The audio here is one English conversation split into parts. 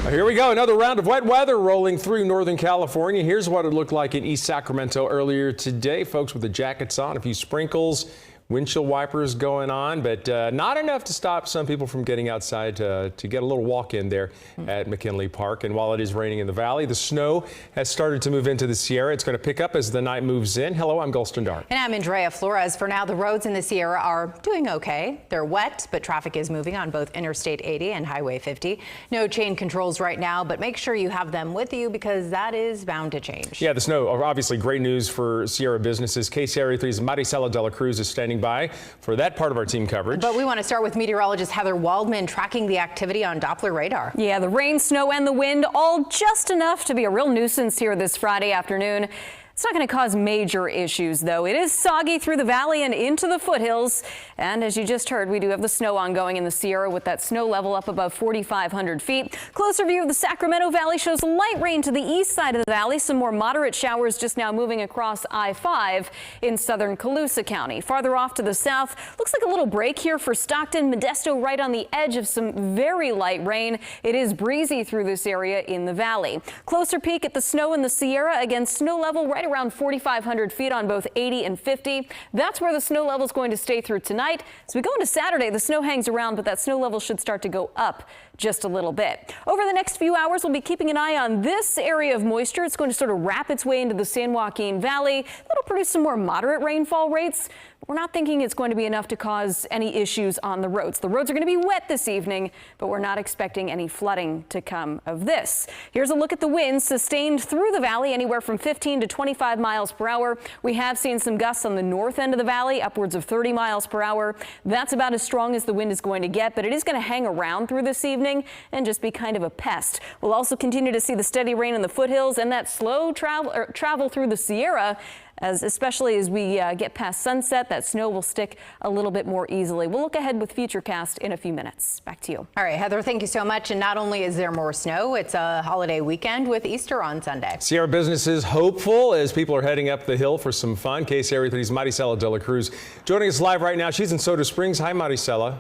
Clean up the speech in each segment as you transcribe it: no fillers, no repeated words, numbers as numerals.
Here we go. Another round of wet weather rolling through Northern California. Here's what it looked like in East Sacramento earlier today. Folks with the jackets on, a few sprinkles, windshield wipers going on, but not enough to stop some people from getting outside to get a little walk in there at McKinley Park. And while it is raining in the valley, the snow has started to move into the Sierra. It's going to pick up as the night moves in. Hello, I'm Gulston Dart. And I'm Andrea Flores. For now, the roads in the Sierra are doing okay. They're wet, but traffic is moving on both Interstate 80 and Highway 50. No chain controls right now, but make sure you have them with you because that is bound to change. Yeah, the snow, obviously great news for Sierra businesses. KCRA 3's Maricela de la Cruz is standing by for that part of our team coverage. But we want to start with meteorologist Heather Waldman tracking the activity on Doppler radar. Yeah, the rain, snow and the wind all just enough to be a real nuisance here this Friday afternoon. It's not going to cause major issues, though. It is soggy through the valley and into the foothills. And as you just heard, we do have the snow ongoing in the Sierra with that snow level up above 4,500 feet. Closer view of the Sacramento Valley shows light rain to the east side of the valley. Some more moderate showers just now moving across I-5 in southern Colusa County. Farther off to the south, looks like a little break here for Stockton, Modesto, right on the edge of some very light rain. It is breezy through this area in the valley. Closer peek at the snow in the Sierra. Again, snow level right around 4,500 feet on both 80 and 50. That's where the snow level is going to stay through tonight. As we go into Saturday, the snow hangs around, but that snow level should start to go up just a little bit. Over the next few hours, we'll be keeping an eye on this area of moisture. It's going to sort of wrap its way into the San Joaquin Valley. That'll produce some more moderate rainfall rates. We're not thinking it's going to be enough to cause any issues on the roads. The roads are going to be wet this evening, but we're not expecting any flooding to come of this. Here's a look at the winds sustained through the valley, anywhere from 15 to 25 miles per hour. We have seen some gusts on the north end of the valley, upwards of 30 miles per hour. That's about as strong as the wind is going to get, but it is going to hang around through this evening and just be kind of a pest. We'll also continue to see the steady rain in the foothills and that slow travel through the Sierra. Especially as we get past sunset, that snow will stick a little bit more easily. We'll look ahead with Futurecast in a few minutes. Back to you. All right, Heather, thank you so much. And not only is there more snow, it's a holiday weekend with Easter on Sunday. Sierra businesses hopeful as people are heading up the hill for some fun. KCRA 3's Maricela de la Cruz joining us live right now. She's in Soda Springs. Hi, Maricela.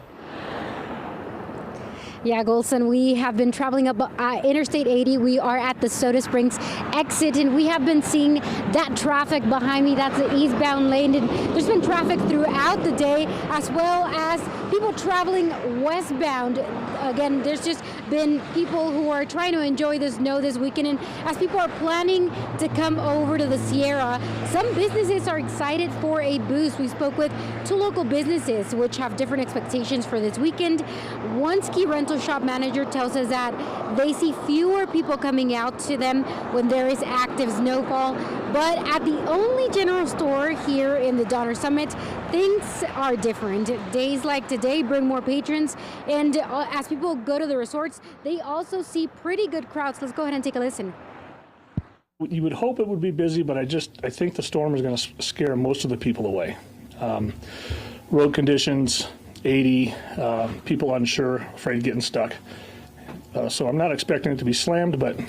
Yeah, Golson, we have been traveling up Interstate 80. We are at the Soda Springs exit, and we have been seeing that traffic behind me. That's the eastbound lane. And there's been traffic throughout the day, as well as people traveling westbound. Again, there's just been people who are trying to enjoy the snow this weekend. And as people are planning to come over to the Sierra, some businesses are excited for a boost. We spoke with two local businesses which have different expectations for this weekend. One ski rental shop manager tells us that they see fewer people coming out to them when there is active snowfall, but at the only general store here in the Donner Summit, things are different. Days like today bring more patrons, and as people go to the resorts, they also see pretty good crowds. Let's go ahead and take a listen. You would hope it would be busy, but I think the storm is going to scare most of the people away. Road conditions, 80, people unsure, afraid of getting stuck. So I'm not expecting it to be slammed, but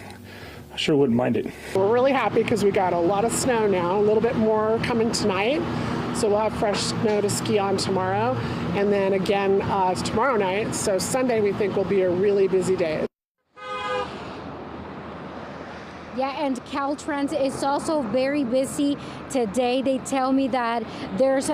I sure wouldn't mind it. We're really happy because we got a lot of snow now, a little bit more coming tonight. So we'll have fresh snow to ski on tomorrow. And then again tomorrow night. So Sunday we think will be a really busy day. Yeah, and Caltrans is also very busy today. They tell me that there's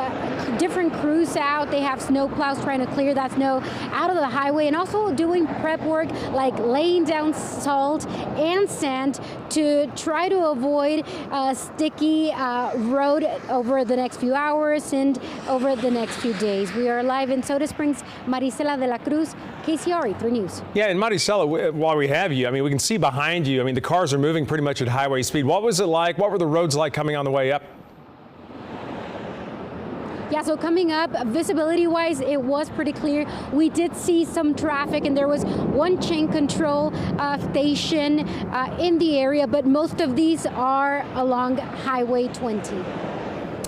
different crews out. They have snow plows trying to clear that snow out of the highway and also doing prep work like laying down salt and sand to try to avoid a sticky road over the next few hours and over the next few days. We are live in Soda Springs. Maricela de la Cruz, KCRA 3 News. Yeah, and Maricela, while we have you, I mean, we can see behind you, I mean, the cars are moving pretty much at highway speed. What was it like? What were the roads like coming on the way up? Yeah, so coming up, visibility-wise, it was pretty clear. We did see some traffic, and there was one chain control station in the area, but most of these are along Highway 20.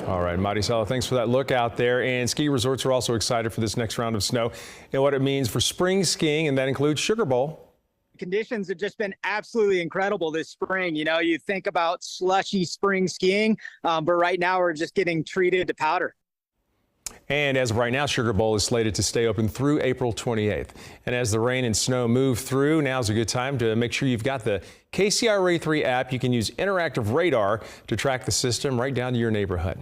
All right, Maricela, thanks for that look out there. And ski resorts are also excited for this next round of snow and what it means for spring skiing, and that includes Sugar Bowl. Conditions have just been absolutely incredible this spring. You know, you think about slushy spring skiing, but right now we're just getting treated to powder. And as of right now, Sugar Bowl is slated to stay open through April 28th. And as the rain and snow move through, now's a good time to make sure you've got the KCRA 3 app. You can use interactive radar to track the system right down to your neighborhood.